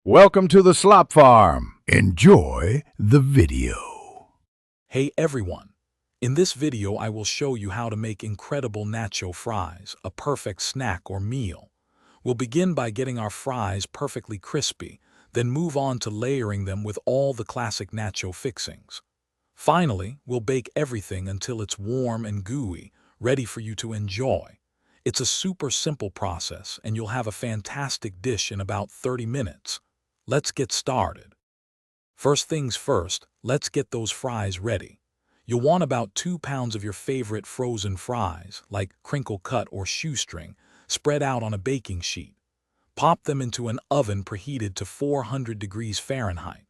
Welcome to the Slop Farm. Enjoy the video. Hey everyone! In this video I will show you how to make incredible nacho fries, a perfect snack or meal. We'll begin by getting our fries perfectly crispy, then move on to layering them with all the classic nacho fixings. Finally, we'll bake everything until it's warm and gooey, ready for you to enjoy. It's a super simple process and you'll have a fantastic dish in about 30 minutes. Let's get started. First things first, let's get those fries ready. You'll want about 2 pounds of your favorite frozen fries, like crinkle cut or shoestring, spread out on a baking sheet. Pop them into an oven preheated to 400 degrees Fahrenheit.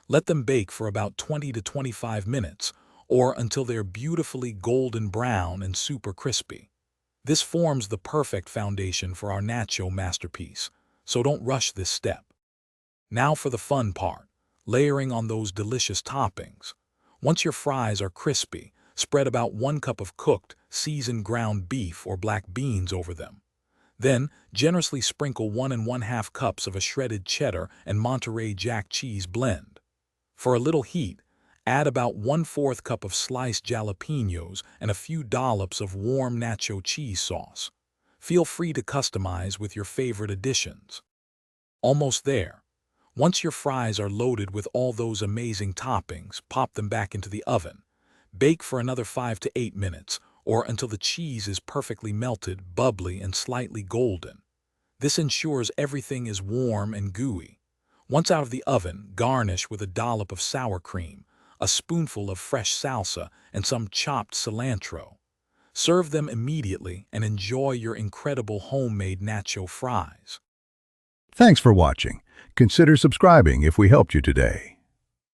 Let them bake for about 20 to 25 minutes, or until they're beautifully golden brown and super crispy. This forms the perfect foundation for our nacho masterpiece, so don't rush this step. Now for the fun part, layering on those delicious toppings. Once your fries are crispy, spread about 1 cup of cooked, seasoned ground beef or black beans over them. Then, generously sprinkle 1 1/2 cups of a shredded cheddar and Monterey Jack cheese blend. For a little heat, add about 1/4 cup of sliced jalapenos and a few dollops of warm nacho cheese sauce. Feel free to customize with your favorite additions. Almost there. Once your fries are loaded with all those amazing toppings, pop them back into the oven. Bake for another 5 to 8 minutes, or until the cheese is perfectly melted, bubbly, and slightly golden. This ensures everything is warm and gooey. Once out of the oven, garnish with a dollop of sour cream, a spoonful of fresh salsa, and some chopped cilantro. Serve them immediately and enjoy your incredible homemade nacho fries. Thanks for watching. Consider subscribing if we helped you today.